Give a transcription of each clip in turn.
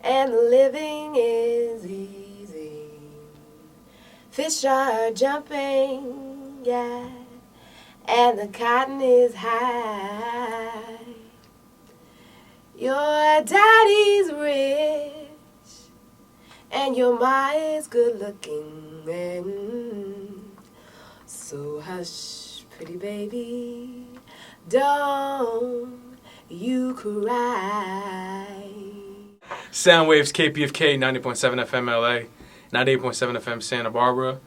and living is easy. Fish are jumping, yeah, and the cotton is high. Your daddy's rich, and your ma is good looking. And so hush, pretty baby, don't you cry. Soundwaves KPFK 90.7 FM LA, 98.7 FM Santa Barbara.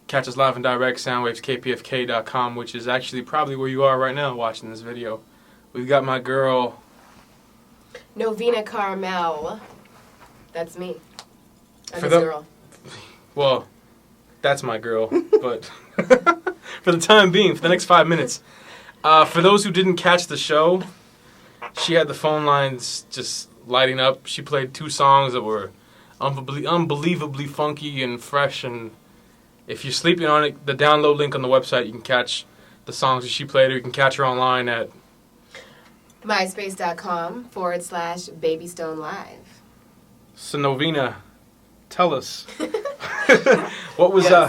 Catch us live and direct, soundwaveskpfk.com, which is actually probably where you are right now watching this video. We've got my girl, Novena Carmel. That's me. I'm For this the- girl. well, that's my girl, but for the time being, for the next 5 minutes. For those who didn't catch the show, she had the phone lines just lighting up. She played 2 songs that were unbelievably funky and fresh, and if you're sleeping on it, the download link on the website, you can catch the songs that she played, or you can catch her online at myspace.com/babystonelive. So Novina, tell us. What was the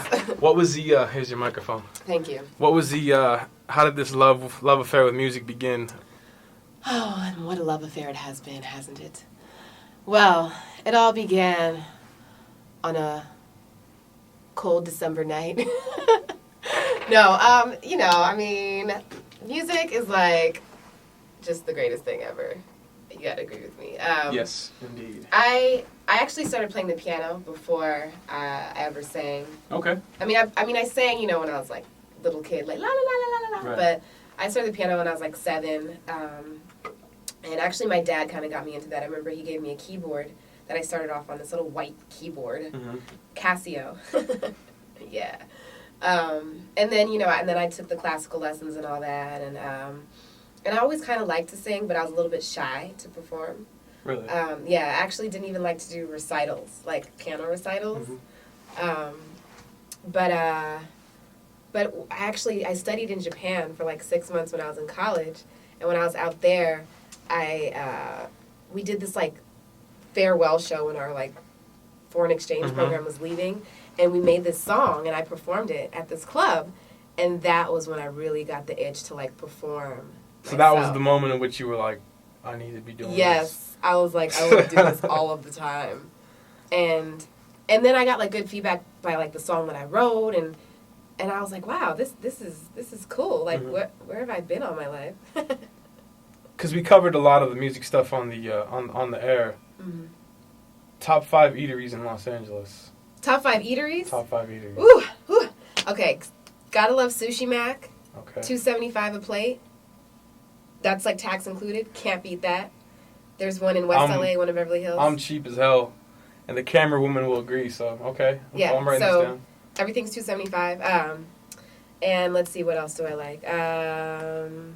here's your microphone. Thank you. What was the how did this love affair with music begin? Oh, and what a love affair it has been, hasn't it? Well, it all began on a cold December night. No, I mean, music is like just the greatest thing ever. You gotta agree with me. Yes, indeed. I actually started playing the piano before I ever sang. Okay. I mean, I sang, when I was like little kid, like la la la la la la. Right. But I started the piano when I was like 7. And actually, my dad kind of got me into that. I remember he gave me a keyboard that I started off on, this little white keyboard, Casio. Yeah. And then and then I took the classical lessons and all that, and I always kind of liked to sing, but I was a little bit shy to perform. Really? Yeah, I actually didn't even like to do recitals, like piano recitals. But I studied in Japan for like 6 months when I was in college, and when I was out there, we did this like farewell show when our like foreign exchange program was leaving, and we made this song and I performed it at this club, and that was when I really got the itch to like perform. So that was the moment in which you were like, I need to be doing this. Yes, I was like, I want to do this all of the time, and then I got like good feedback by like the song that I wrote, and I was like, wow, this is cool. Like, where have I been all my life? Because we covered a lot of the music stuff on the on the air. Top 5 eateries in Los Angeles. Top 5 eateries? Top 5 eateries. Ooh. Okay, gotta love Sushi Mac. Okay. $2.75 a plate. That's like tax included. Can't beat that. There's one in West LA, one in Beverly Hills. I'm cheap as hell, and the camera woman will agree. So okay. Yeah. I'm writing this down. Everything's $2.75. And let's see, what else do I like? I'm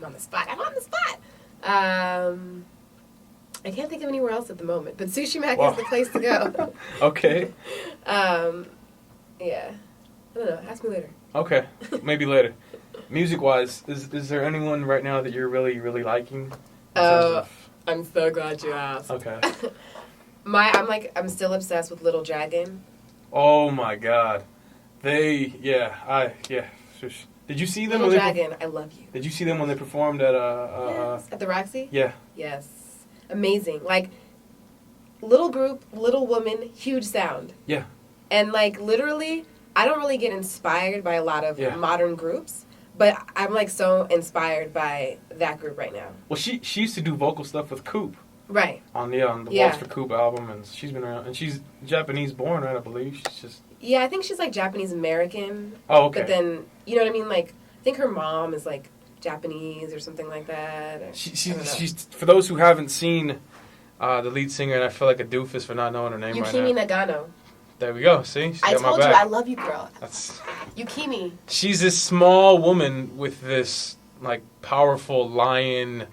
on the spot. I can't think of anywhere else at the moment, but Sushi Mac is the place to go. Okay. Yeah. I don't know. Ask me later. Okay. Maybe later. Music-wise, is there anyone right now that you're really, really liking? I'm so glad you asked. Okay. I'm still obsessed with Little Dragon. Oh my God. Did you see them? Little Dragon, I love you. Did you see them when they performed at yes. At the Roxy? Yeah. Yes. Amazing. Like, little group, little woman, huge sound. Yeah. And like literally, I don't really get inspired by a lot of modern groups, but I'm like so inspired by that group right now. Well, she used to do vocal stuff with Coop. Right. On the Waltz for Coop album, and she's been around, and she's Japanese born, right? I believe she's just. Yeah, I think she's like Japanese American. Oh, okay. But then you know what I mean? Like, I think her mom is like Japanese or something like that. She's for those who haven't seen the lead singer, and I feel like a doofus for not knowing her name right now. Yukimi Nagano. There we go. See, I told you I love you, girl. That's Yukimi. She's this small woman with this like powerful lion,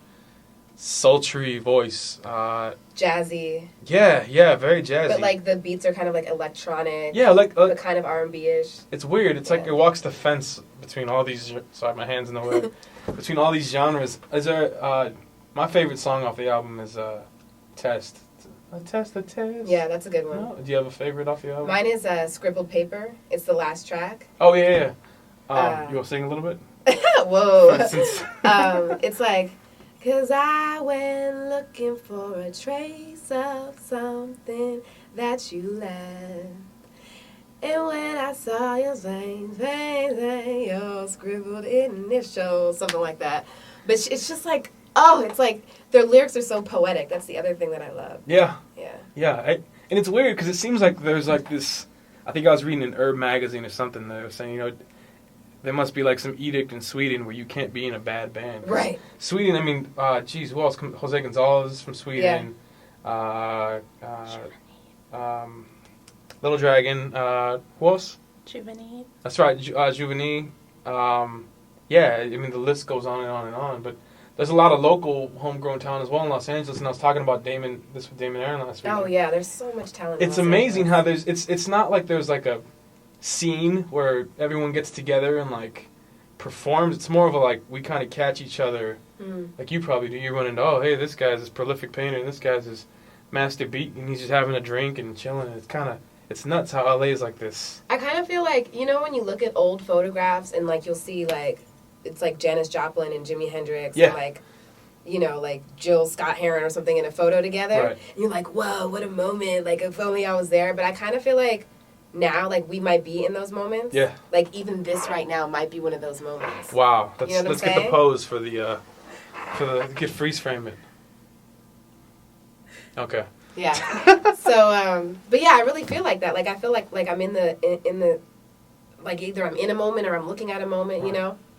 sultry voice. Jazzy. Yeah, very jazzy. But like the beats are kind of like electronic. Yeah, like but kind of R&B-ish. It's weird. It's like it walks the fence between all these. Sorry, my hand's in the way. Between all these genres, is there? My favorite song off the album is Test. A test. Yeah, that's a good one. No? Do you have a favorite off the album? Mine is Scribbled Paper. It's the last track. Oh, yeah. You want to sing a little bit? Whoa. For instance. It's like, 'cause I went looking for a trace of something that you left. And when I saw your veins, you're scribbled initials, something like that. But it's just like, it's like their lyrics are so poetic. That's the other thing that I love. Yeah. Yeah. And it's weird because it seems like there's like this. I think I was reading an Herb magazine or something that was saying, there must be like some edict in Sweden where you can't be in a bad band. Right. Sweden, I mean, who else? Jose Gonzalez from Sweden. Yeah. Little Dragon. Who else? Juvenile. That's right, Juvenile. Yeah, I mean, the list goes on and on and on. But there's a lot of local homegrown talent as well in Los Angeles. And I was talking about this with Damon Aaron last week. Oh, yeah, there's so much talent. It's amazing how it's not like there's like a scene where everyone gets together and like performs. It's more of a like we kind of catch each other. Like you probably do. You run into, hey, this guy's this prolific painter and this guy's this master beat and he's just having a drink and chilling. It's nuts how LA is like this. I kind of feel like, when you look at old photographs and like you'll see like it's like Janis Joplin and Jimi Hendrix and like like Jill Scott Heron or something in a photo together. Right. And you're like, whoa, what a moment. Like, if only I was there. But I kind of feel like now, like, we might be in those moments. Yeah. Like, even this right now might be one of those moments. Wow. Let's get the pose for the get freeze frame it. Okay. Yeah. So, but yeah, I really feel like that. Like, I feel like I'm in the like, either I'm in a moment or I'm looking at a moment,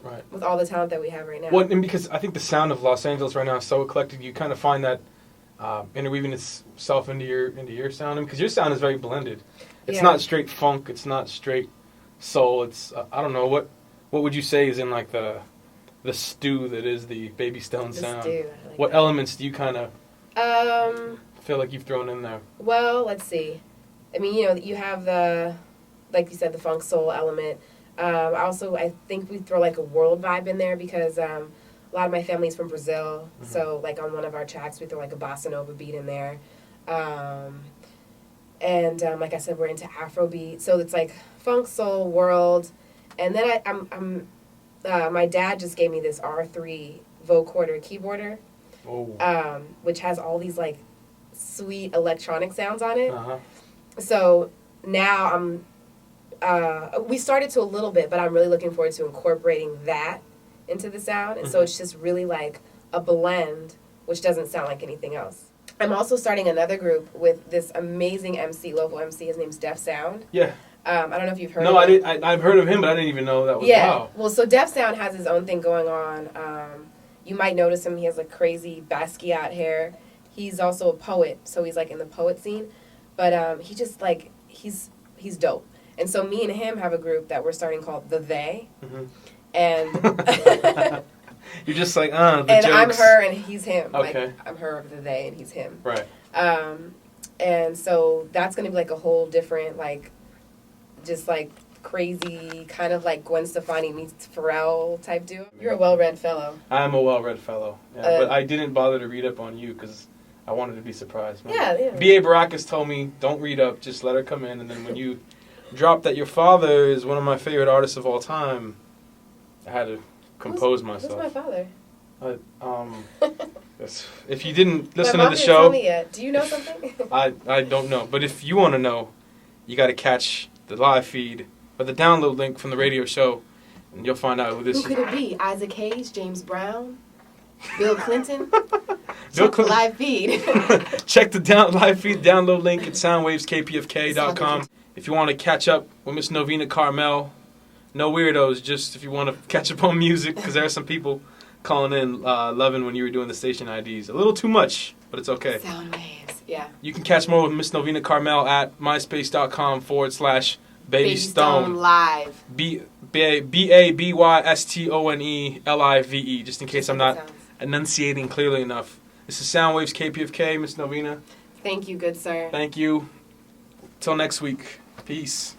Right. With all the talent that we have right now. Well, and because I think the sound of Los Angeles right now is so eclectic, you kind of find that interweaving itself into your sound, because your sound is very blended. It's not straight funk. It's not straight soul. It's I don't know what would you say is in like the stew that is the Baby Stone sound. Stew, like what that. elements do you kind of feel like you've thrown in there? Well, let's see. I mean, you have the, like you said, the funk soul element. I think we throw like a world vibe in there because a lot of my family's from Brazil. Mm-hmm. So like on one of our tracks, we throw like a bossa nova beat in there. And like I said, we're into Afrobeat. So it's like funk, soul, world. And then I'm my dad just gave me this R3 vocoder keyboarder, which has all these like sweet electronic sounds on it. Uh-huh. So now we started to a little bit, but I'm really looking forward to incorporating that into the sound. And so it's just really like a blend, which doesn't sound like anything else. I'm also starting another group with this amazing MC, local MC. His name's Def Sound. Yeah. I don't know if you've heard of him. No, I've heard of him, but I didn't even know that was Wow. Well, so Def Sound has his own thing going on. You might notice him. He has like crazy Basquiat hair. He's also a poet, so he's like in the poet scene. But he just like, he's dope. And so me and him have a group that we're starting called The They. Mm-hmm. And you're just like, the and jokes. I'm her and he's him. Okay. Like, I'm her of The They and he's him. Right. And so that's going to be like a whole different, like, just like crazy, kind of like Gwen Stefani meets Pharrell type duo. You're a well-read fellow. I'm a well-read fellow. Yeah, but I didn't bother to read up on you because I wanted to be surprised. Yeah. B.A. Baracus told me, don't read up, just let her come in. And then when you dropped that your father is one of my favorite artists of all time, I had to compose myself. Who's my father? If you didn't listen my to mom the didn't show, tell me yet. Do you know something? I don't know. But if you want to know, you got to catch the live feed or the download link from the radio show, and you'll find out who this is. Who could it be? Isaac Hayes, James Brown, Bill Clinton? Bill Clinton. Live feed. Check the live feed download link at soundwaveskpfk.com. If you want to catch up with Miss Novena Carmel, no weirdos, just if you want to catch up on music, because there are some people calling in loving when you were doing the station IDs. A little too much, but it's okay. Soundwaves, yeah. You can catch more with Miss Novena Carmel at myspace.com/BabyStone Live. BABYSTONELIVE, just in case I'm not enunciating clearly enough. This is Soundwaves KPFK, Miss Novena. Thank you, good sir. Thank you. Till next week. Peace.